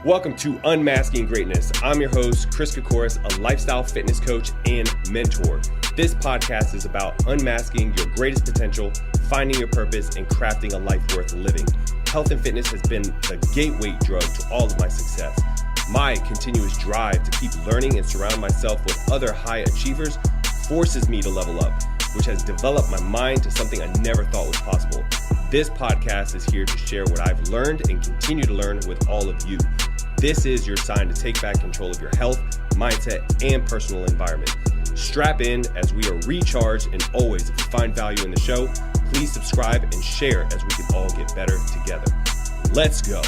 Welcome to Unmasking Greatness. I'm your host, Chris Kokoris, a lifestyle fitness coach and mentor. This podcast is about unmasking your greatest potential, finding your purpose, and crafting a life worth living. Health and fitness has been the gateway drug to all of my success. My continuous drive to keep learning and surround myself with other high achievers forces me to level up, which has developed my mind to something I never thought was possible. This podcast is here to share what I've learned and continue to learn with all of you. This is your sign to take back control of your health, mindset, and personal environment. Strap in as we are recharged, and always, if you find value in the show, please subscribe and share as we can all get better together. Let's go.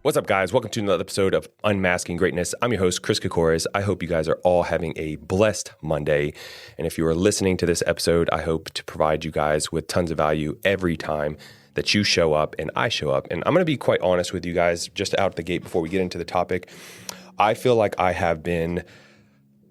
What's up, guys? Welcome to another episode of Unmasking Greatness. I'm your host, Chris Kokoris. I hope you guys are all having a blessed Monday. And if you are listening to this episode, I hope to provide you guys with tons of value every time that you show up and I show up. And I'm going to be quite honest with you guys just out the gate before we get into the topic. I feel like I have been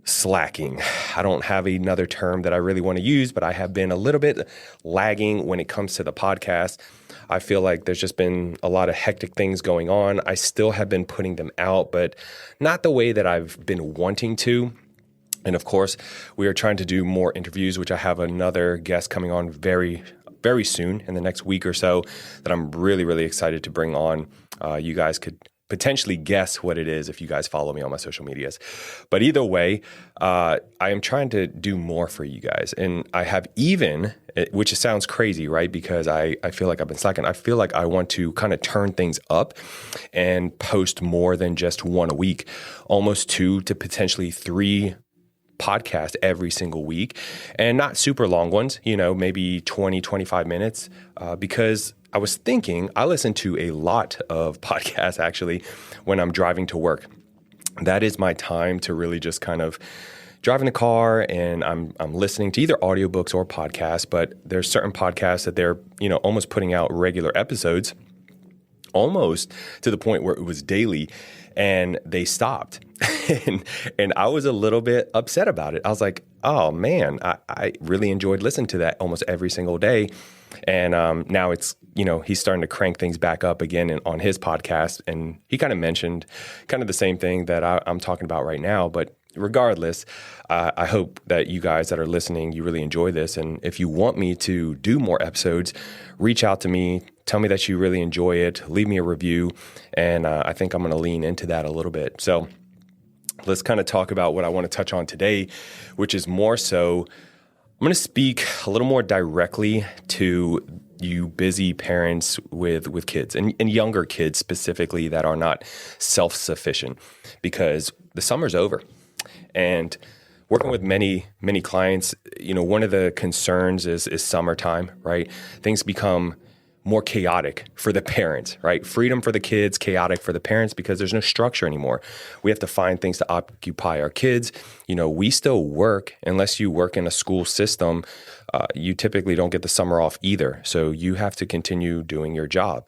slacking. I don't have another term that I really want to use, but I have been a little bit lagging when it comes to the podcast. I feel like there's just been a lot of hectic things going on. I still have been putting them out, but not the way that I've been wanting to. And of course, we are trying to do more interviews, which I have another guest coming on very soon in the next week or so that I'm really excited to bring on. You guys could potentially guess what it is if you guys follow me on my social medias. But either way, I am trying to do more for you guys. And I have even, which sounds crazy, right? Because I feel like I've been slacking. I feel like I want to kind of turn things up and post more than just one a week, almost 2 to potentially 3 podcast every single week, and not super long ones, maybe 20, 25 minutes, because I was thinking I listen to a lot of podcasts actually when I'm driving to work. That is my time to really just kind of drive in the car, and I'm listening to either audiobooks or podcasts, but there's certain podcasts that they're, almost putting out regular episodes, almost to the point where it was daily, and they stopped. And I was a little bit upset about it. I was like, oh man, I really enjoyed listening to that almost every single day. And now it's, he's starting to crank things back up again on his podcast. And he kind of mentioned kind of the same thing that I'm talking about right now. But regardless, I hope that you guys that are listening, you really enjoy this. And if you want me to do more episodes, reach out to me. Tell me that you really enjoy it. Leave me a review. And I think I'm going to lean into that a little bit. So let's kind of talk about what I want to touch on today, which is more so, I'm going to speak a little more directly to you busy parents with kids and younger kids specifically that are not self-sufficient, because the summer's over. And working with many clients, one of the concerns is summertime, right? Things become more chaotic for the parents, right? Freedom for the kids, chaotic for the parents, because there's no structure anymore. We have to find things to occupy our kids. We still work. Unless you work in a school system, you typically don't get the summer off either. So you have to continue doing your job.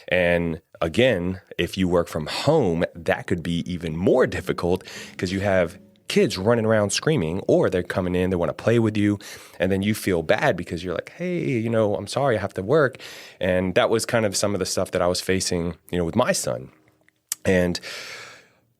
And again, if you work from home, that could be even more difficult because you have kids running around screaming, or they're coming in, they want to play with you, and then you feel bad because you're like, hey, I'm sorry, I have to work. And that was kind of some of the stuff that I was facing, with my son. And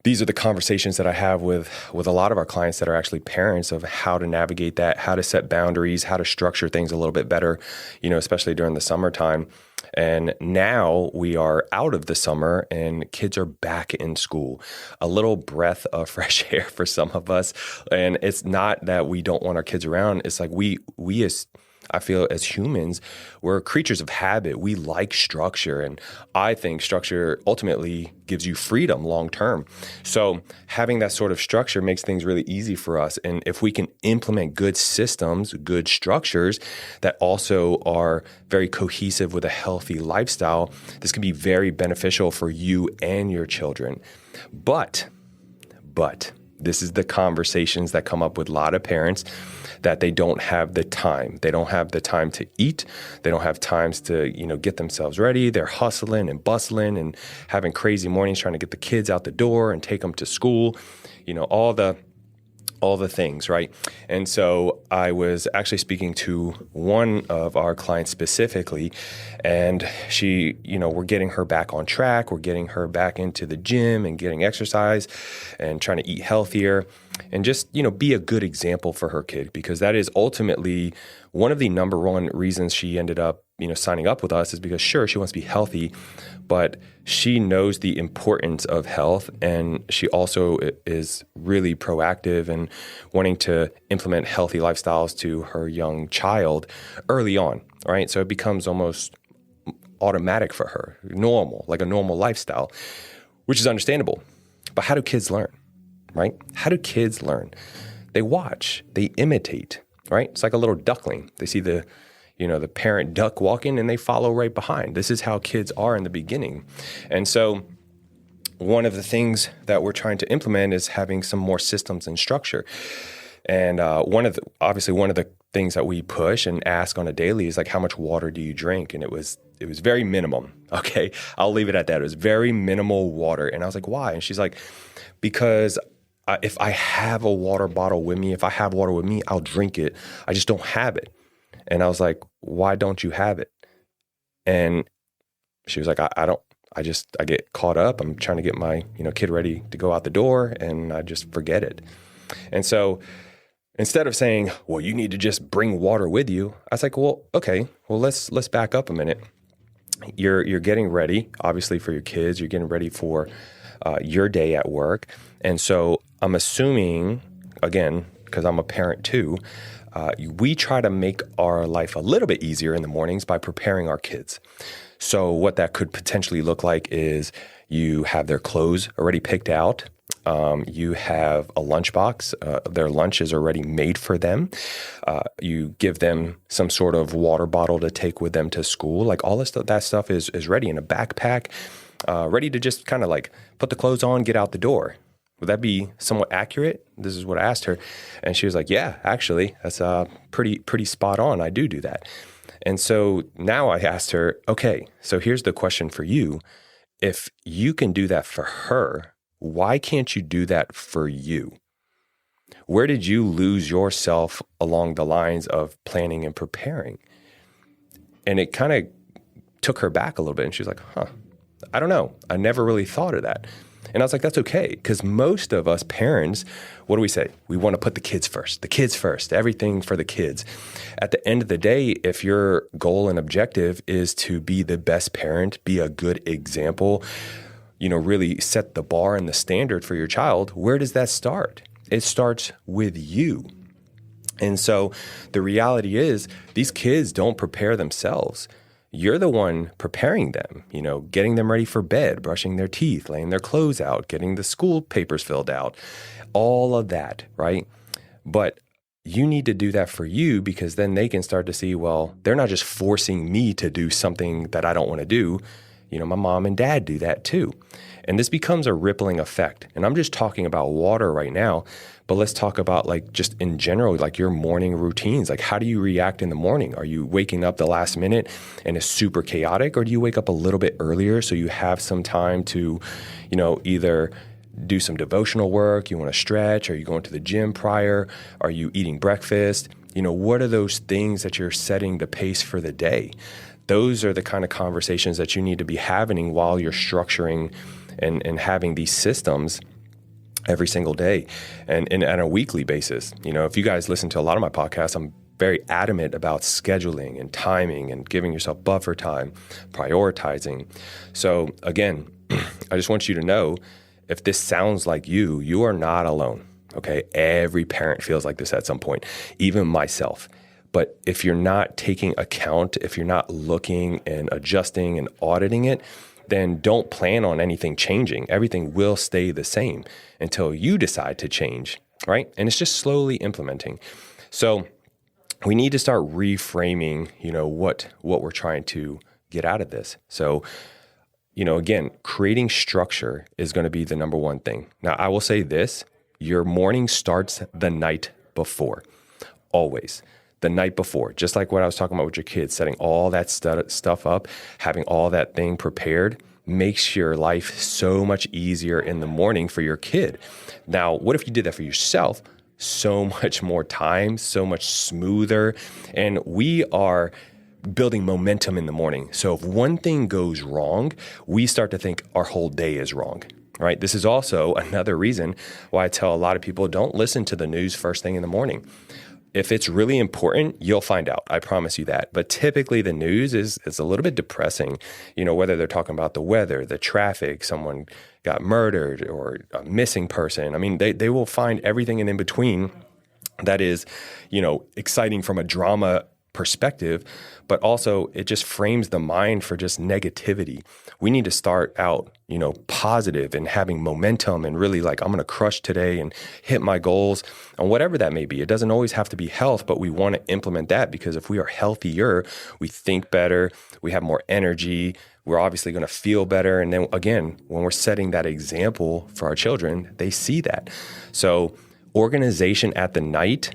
these are the conversations that I have with a lot of our clients that are actually parents, of how to navigate that, how to set boundaries, how to structure things a little bit better, especially during the summertime. And now we are out of the summer and kids are back in school. A little breath of fresh air for some of us. And it's not that we don't want our kids around. It's like we as I feel as humans, we're creatures of habit. We like structure. And I think structure ultimately gives you freedom long term. So having that sort of structure makes things really easy for us. And if we can implement good systems, good structures that also are very cohesive with a healthy lifestyle, this can be very beneficial for you and your children. But this is the conversations that come up with a lot of parents, that they don't have the time. They don't have the time to eat. They don't have times to, get themselves ready. They're hustling and bustling and having crazy mornings trying to get the kids out the door and take them to school. All the all the things, right? And so I was actually speaking to one of our clients specifically, and she, we're getting her back on track. We're getting her back into the gym and getting exercise and trying to eat healthier and just, be a good example for her kid, because that is ultimately one of the number one reasons she ended up, signing up with us, is because sure, she wants to be healthy, but she knows the importance of health, and she also is really proactive and wanting to implement healthy lifestyles to her young child early on, right? So it becomes almost automatic for her, normal, like a normal lifestyle, which is understandable. But how do kids learn, right? How do kids learn? They watch, they imitate, right? It's like a little duckling. They see the parent duck walking and they follow right behind. This is how kids are in the beginning. And so one of the things that we're trying to implement is having some more systems and structure. And one of the things that we push and ask on a daily is like, how much water do you drink? And it was very minimum. Okay. I'll leave it at that. It was very minimal water. And I was like, why? And she's like, because if I have a water bottle with me, I'll drink it. I just don't have it. And I was like, why don't you have it? And she was like, I get caught up. I'm trying to get my, kid ready to go out the door, and I just forget it. And so instead of saying, well, you need to just bring water with you, I was like, well, okay, well, let's back up a minute. You're getting ready, obviously, for your kids. You're getting ready for your day at work. And so I'm assuming, again, because I'm a parent too, we try to make our life a little bit easier in the mornings by preparing our kids. So what that could potentially look like is you have their clothes already picked out. You have a lunchbox. Their lunch is already made for them. You give them some sort of water bottle to take with them to school. Like all that stuff is ready in a backpack, ready to just kind of like put the clothes on, get out the door. Would that be somewhat accurate? This is what I asked her. And she was like, yeah, actually, that's pretty spot on. I do that. And so now I asked her, okay, so here's the question for you. If you can do that for her, why can't you do that for you? Where did you lose yourself along the lines of planning and preparing? And it kind of took her back a little bit. And she was like, I don't know. I never really thought of that. And I was like, that's okay. Because most of us parents, what do we say? We want to put the kids first, everything for the kids. At the end of the day, if your goal and objective is to be the best parent, be a good example, really set the bar and the standard for your child, where does that start? It starts with you. And so the reality is these kids don't prepare themselves. You're the one preparing them, getting them ready for bed, brushing their teeth, laying their clothes out, getting the school papers filled out, all of that, right? But you need to do that for you, because then they can start to see, well, they're not just forcing me to do something that I don't want to do. My mom and dad do that too. And this becomes a rippling effect. And I'm just talking about water right now, but let's talk about like just in general, like your morning routines. Like how do you react in the morning? Are you waking up the last minute and it's super chaotic, or do you wake up a little bit earlier so you have some time to, either do some devotional work, you want to stretch, are you going to the gym prior, are you eating breakfast? What are those things that you're setting the pace for the day? Those are the kind of conversations that you need to be having while you're structuring and having these systems every single day and on a weekly basis. If you guys listen to a lot of my podcasts, I'm very adamant about scheduling and timing and giving yourself buffer time, prioritizing. So again, I just want you to know, if this sounds like you are not alone, okay? Every parent feels like this at some point, even myself. But if you're not taking account, if you're not looking and adjusting and auditing it, then don't plan on anything changing. Everything will stay the same until you decide to change, right? And it's just slowly implementing. So we need to start reframing, what we're trying to get out of this. So, again, creating structure is going to be the number one thing. Now, I will say this, your morning starts the night before, always. The night before, just like what I was talking about with your kids, setting all that stuff up, having all that thing prepared makes your life so much easier in the morning for your kid. Now, what if you did that for yourself? so much more time, so much smoother. And we are building momentum in the morning. So if one thing goes wrong, we start to think our whole day is wrong, right? This is also another reason why I tell a lot of people, don't listen to the news first thing in the morning. If it's really important, you'll find out. I promise you that. But typically the news is a little bit depressing, whether they're talking about the weather, the traffic, someone got murdered or a missing person. I mean, they will find everything in between that is, exciting from a drama perspective, but also it just frames the mind for just negativity. We need to start out, positive and having momentum and really like, I'm going to crush today and hit my goals and whatever that may be. It doesn't always have to be health, but we want to implement that because if we are healthier, we think better, we have more energy, we're obviously going to feel better. And then again, when we're setting that example for our children, they see that. So organization at the night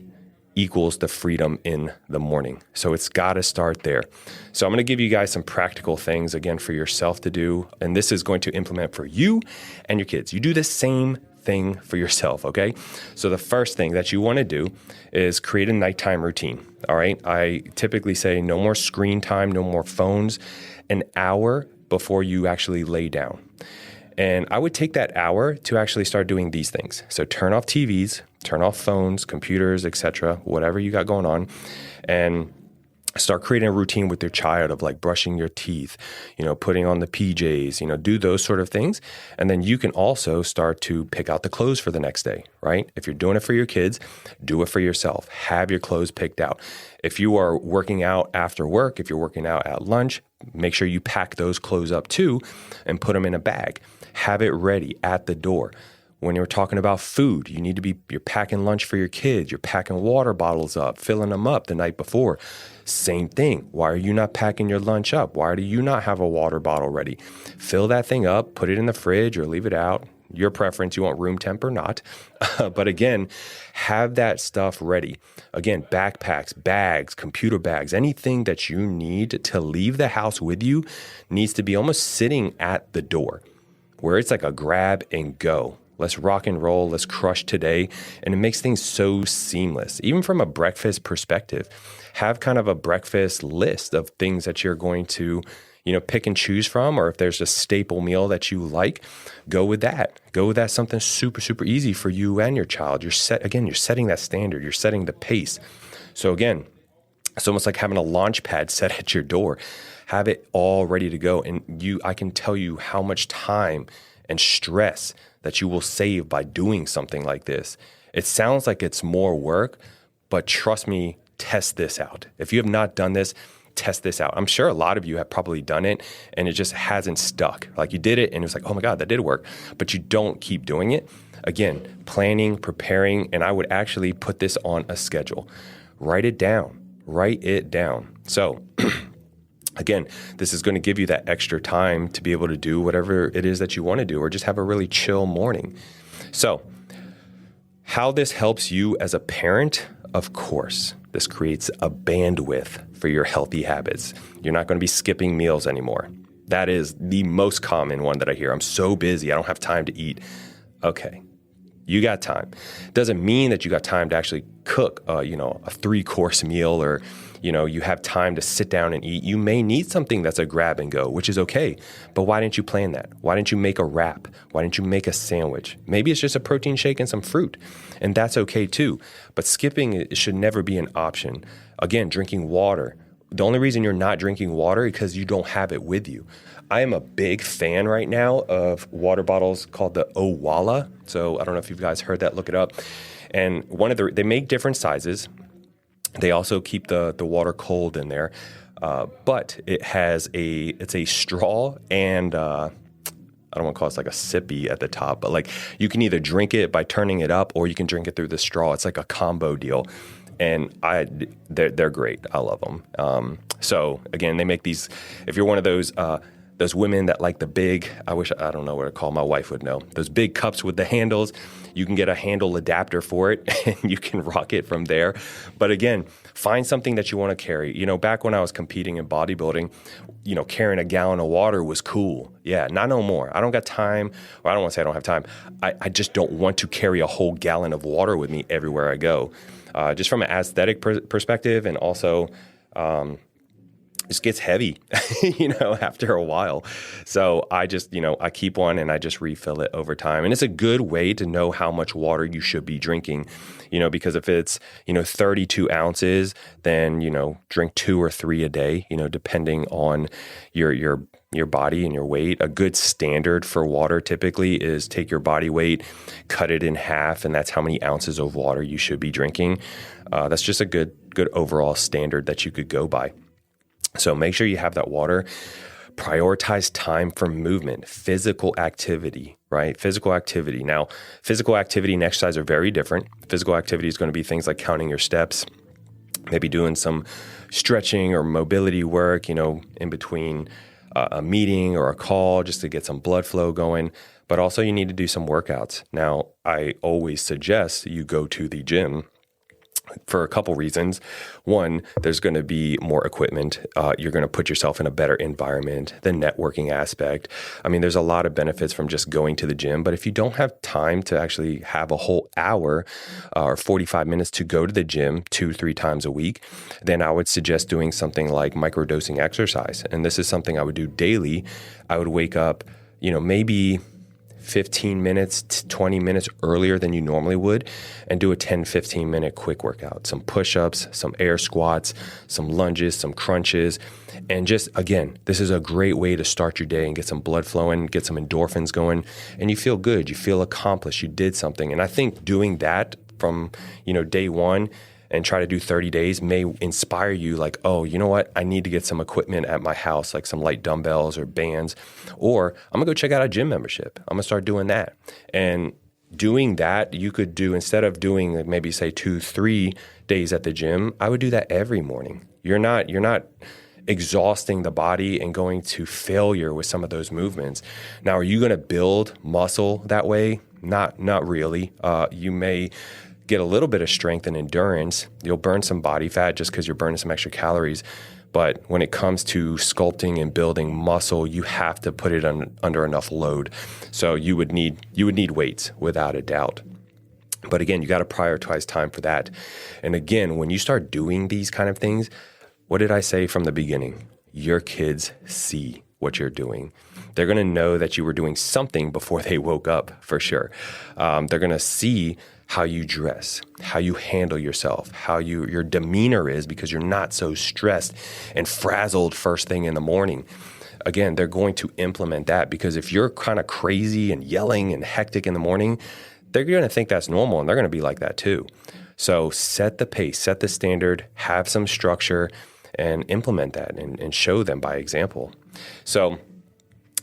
equals the freedom in the morning. So it's got to start there. So I'm going to give you guys some practical things, again, for yourself to do. And this is going to implement for you and your kids. You do the same thing for yourself, okay? So the first thing that you want to do is create a nighttime routine, all right? I typically say no more screen time, no more phones, an hour before you actually lay down. And I would take that hour to actually start doing these things. So turn off TVs, turn off phones, computers, etc., whatever you got going on, and start creating a routine with your child of like brushing your teeth, putting on the PJs, do those sort of things. And then you can also start to pick out the clothes for the next day, right? If you're doing it for your kids, do it for yourself. Have your clothes picked out. If you are working out after work, if you're working out at lunch, make sure you pack those clothes up too and put them in a bag. Have it ready at the door. When you're talking about food, you're packing lunch for your kids, you're packing water bottles up, filling them up the night before. Same thing. Why are you not packing your lunch up? Why do you not have a water bottle ready? Fill that thing up, put it in the fridge or leave it out. Your preference, you want room temp or not. But again, have that stuff ready. Again, backpacks, bags, computer bags, anything that you need to leave the house with you needs to be almost sitting at the door where it's like a grab and go. Let's rock and roll. Let's crush today. And it makes things so seamless. Even from a breakfast perspective, have kind of a breakfast list of things that you're going to, pick and choose from. Or if there's a staple meal that you like, go with that. Go with that, something super, super easy for you and your child. You're setting that standard. You're setting the pace. So again, it's almost like having a launch pad set at your door. Have it all ready to go. And I can tell you how much time and stress that you will save by doing something like this. It sounds like it's more work, but trust me, test this out. If you have not done this, test this out. I'm sure a lot of you have probably done it and it just hasn't stuck. Like you did it and it was like, oh my God, that did work, but you don't keep doing it. Again, planning, preparing, and I would actually put this on a schedule. Write it down. So again, this is going to give you that extra time to be able to do whatever it is that you want to do or just have a really chill morning. So how this helps you as a parent, of course, this creates a bandwidth for your healthy habits. You're not going to be skipping meals anymore. That is the most common one that I hear. I'm so busy, I don't have time to eat. Okay, you got time. Doesn't mean that you got time to actually cook, a 3-course meal or you have time to sit down and eat. You may need something that's a grab and go, which is okay. But why didn't you plan that? Why didn't you make a wrap? Why didn't you make a sandwich? Maybe it's just a protein shake and some fruit, and that's okay too. But skipping it should never be an option. Again, drinking water. The only reason you're not drinking water is because you don't have it with you. I am a big fan right now of water bottles called the Owala. So I don't know if you guys heard that, look it up. And they make different sizes. They also keep the water cold in there, but it's a straw and I don't want to call it like a sippy at the top, but like you can either drink it by turning it up or you can drink it through the straw. It's like a combo deal, and they're great. I love them. So again, they make these. If you're one of those Those women that like the big, I don't know what to call, my wife would know, those big cups with the handles, you can get a handle adapter for it and you can rock it from there. But again, find something that you want to carry. Back when I was competing in bodybuilding, carrying a gallon of water was cool. Yeah, not no more. I don't got time, or I don't want to say I don't have time. I just don't want to carry a whole gallon of water with me everywhere I go. Just from an aesthetic perspective, and also it gets heavy, after a while. So I just, I keep one and I just refill it over time. And it's a good way to know how much water you should be drinking, because if it's, 32 ounces, then, drink 2 or 3 a day, depending on your body and your weight. A good standard for water typically is take your body weight, cut it in half, and that's how many ounces of water you should be drinking. That's just a good overall standard that you could go by. So make sure you have that water. Prioritize time for movement, physical activity, right? Physical activity. Now, physical activity and exercise are very different. Physical activity is going to be things like counting your steps, maybe doing some stretching or mobility work, in between a meeting or a call, just to get some blood flow going. But also you need to do some workouts. Now, I always suggest you go to the gym for a couple reasons. One, there's going to be more equipment. You're going to put yourself in a better environment, the networking aspect. I mean, there's a lot of benefits from just going to the gym, but if you don't have time to actually have a whole hour or 45 minutes to go to the gym 2-3 times a week, then I would suggest doing something like microdosing exercise. And this is something I would do daily. I would wake up, maybe 15 minutes to 20 minutes earlier than you normally would, and do a 10-15 minute quick workout, some push-ups, some air squats, some lunges, some crunches. And just, again, this is a great way to start your day and get some blood flowing, get some endorphins going, and you feel good, you feel accomplished, you did something. And I think doing that from, day one and try to do 30 days may inspire you like, oh, you know what? I need to get some equipment at my house, like some light dumbbells or bands, or I'm gonna go check out a gym membership. I'm gonna start doing that. And doing that, you could do, instead of doing maybe say 2-3 days at the gym, I would do that every morning. You're not exhausting the body and going to failure with some of those movements. Now, are you gonna build muscle that way? Not really. You may get a little bit of strength and endurance. You'll burn some body fat just because you're burning some extra calories. But when it comes to sculpting and building muscle, you have to put it under enough load. So you would need weights without a doubt. But again, you got to prioritize time for that. And again, when you start doing these kind of things, what did I say from the beginning? Your kids see what you're doing. They're going to know that you were doing something before they woke up, for sure. They're going to see how you dress, how you handle yourself, how your demeanor is, because you're not so stressed and frazzled first thing in the morning. Again, they're going to implement that, because if you're kind of crazy and yelling and hectic in the morning, they're going to think that's normal, and they're going to be like that too. So set the pace, set the standard, have some structure, and implement that and show them by example. So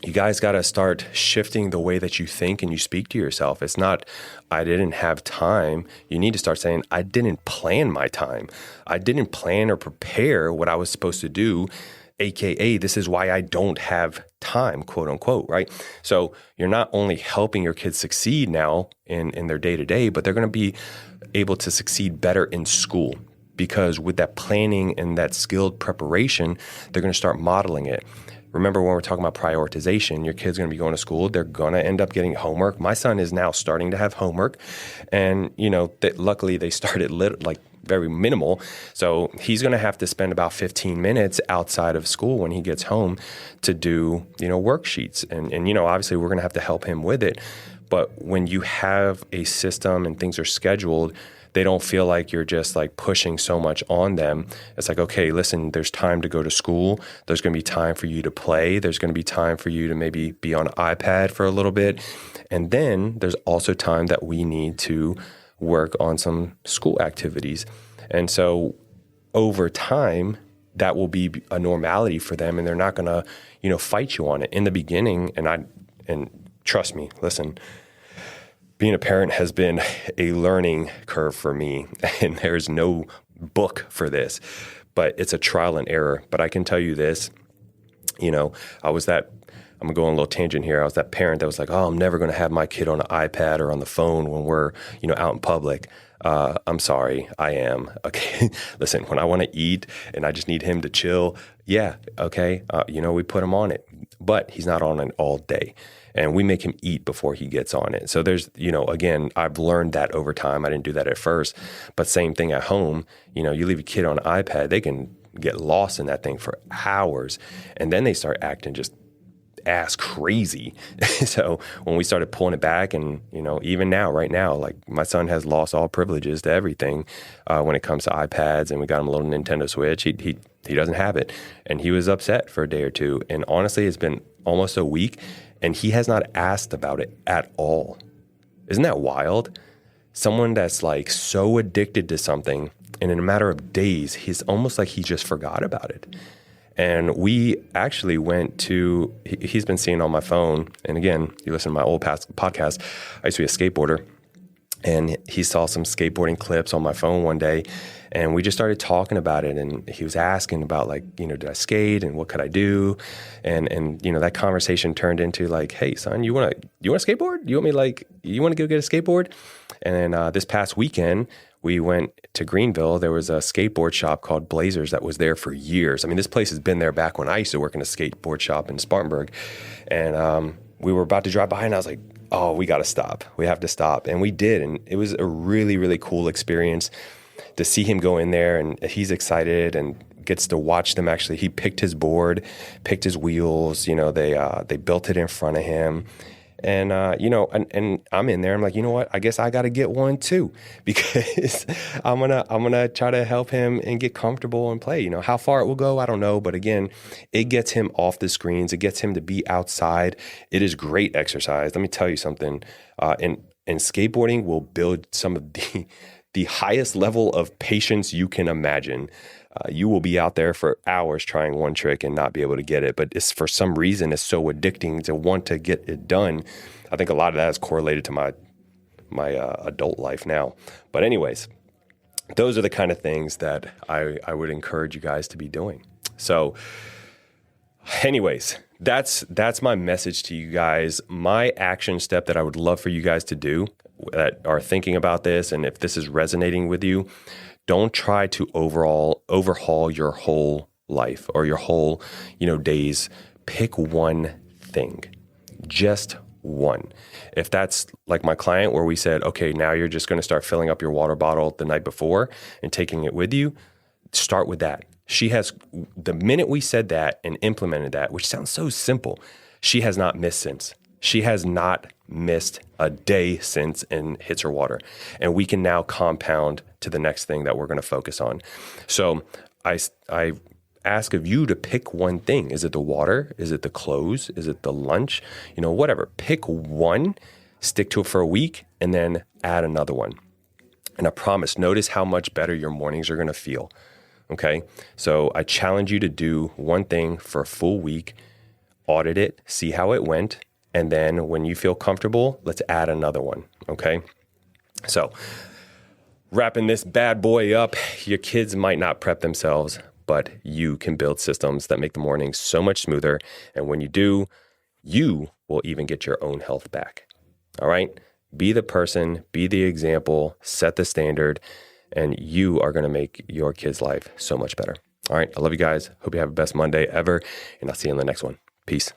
you guys got to start shifting the way that you think and you speak to yourself. It's not, I didn't have time. You need to start saying, I didn't plan my time. I didn't plan or prepare what I was supposed to do, AKA, this is why I don't have time, quote unquote, right? So you're not only helping your kids succeed now in their day-to-day, but they're going to be able to succeed better in school, because with that planning and that skilled preparation, they're going to start modeling it. Remember, when we're talking about prioritization, your kid's going to be going to school. They're going to end up getting homework. My son is now starting to have homework. And, luckily they started very minimal. So he's going to have to spend about 15 minutes outside of school when he gets home to do, worksheets. And obviously we're going to have to help him with it. But when you have a system and things are scheduled, they don't feel like you're just like pushing so much on them. It's like, okay, listen, there's time to go to school. There's going to be time for you to play. There's going to be time for you to maybe be on iPad for a little bit. And then there's also time that we need to work on some school activities. And so over time, that will be a normality for them, and they're not going to, fight you on it in the beginning. And trust me, listen, being a parent has been a learning curve for me, and there's no book for this, but it's a trial and error. But I can tell you this, I was that I'm gonna go on a little tangent here. I was that parent that was like, oh, I'm never gonna have my kid on an iPad or on the phone when we're, out in public. I'm sorry, I am. Okay, listen, when I want to eat and I just need him to chill, yeah, okay, we put him on it, but he's not on it all day. And we make him eat before he gets on it. So there's, again, I've learned that over time. I didn't do that at first, but same thing at home. You leave a kid on an iPad, they can get lost in that thing for hours, and then they start acting just ass crazy. So when we started pulling it back, and even now, right now, like my son has lost all privileges to everything when it comes to iPads, and we got him a little Nintendo Switch. He doesn't have it, and he was upset for a day or two. And honestly, it's been almost a week, and he has not asked about it at all. Isn't that wild? Someone that's like so addicted to something, and in a matter of days, he's almost like he just forgot about it. And we actually went to, he's been seeing on my phone, and again, you listen to my old past podcast, I used to be a skateboarder, and he saw some skateboarding clips on my phone one day, and we just started talking about it, and he was asking about like, did I skate and what could I do? And that conversation turned into like, hey son, you want to skateboard? You want to go get a skateboard? And then this past weekend, we went to Greenville. There was a skateboard shop called Blazers that was there for years. I mean, this place has been there back when I used to work in a skateboard shop in Spartanburg. And we were about to drive by, and I was like, oh, we got to stop. We have to stop. And we did. And it was a really, really cool experience to see him go in there, and he's excited and gets to watch them. Actually, he picked his board, picked his wheels. They built it in front of him. And, and I'm in there, I'm like, you know what, I guess I got to get one too, because I'm going to try to help him and get comfortable and play. How far it will go, I don't know. But again, it gets him off the screens. It gets him to be outside. It is great exercise. Let me tell you something. And skateboarding will build some of the highest level of patience you can imagine. You will be out there for hours trying one trick and not be able to get it. But it's, for some reason, it's so addicting to want to get it done. I think a lot of that is correlated to my adult life now. But anyways, those are the kind of things that I would encourage you guys to be doing. So anyways, that's my message to you guys. My action step that I would love for you guys to do that are thinking about this, and if this is resonating with you, don't try to overhaul your whole life or your whole, days. Pick one thing, just one. If that's like my client where we said, okay, now you're just going to start filling up your water bottle the night before and taking it with you, start with that. The minute we said that and implemented that, which sounds so simple, she has not missed since. She has not missed a day since and hits her water. And we can now compound to the next thing that we're going to focus on. So I ask of you to pick one thing. Is it the water? Is it the clothes? Is it the lunch? Whatever. Pick one, stick to it for a week, and then add another one. And I promise, notice how much better your mornings are going to feel. Okay? So I challenge you to do one thing for a full week, audit it, see how it went, and then when you feel comfortable, let's add another one, okay? So wrapping this bad boy up, your kids might not prep themselves, but you can build systems that make the mornings so much smoother. And when you do, you will even get your own health back, all right? Be the person, be the example, set the standard, and you are going to make your kids' life so much better. All right, I love you guys. Hope you have the best Monday ever, and I'll see you in the next one. Peace.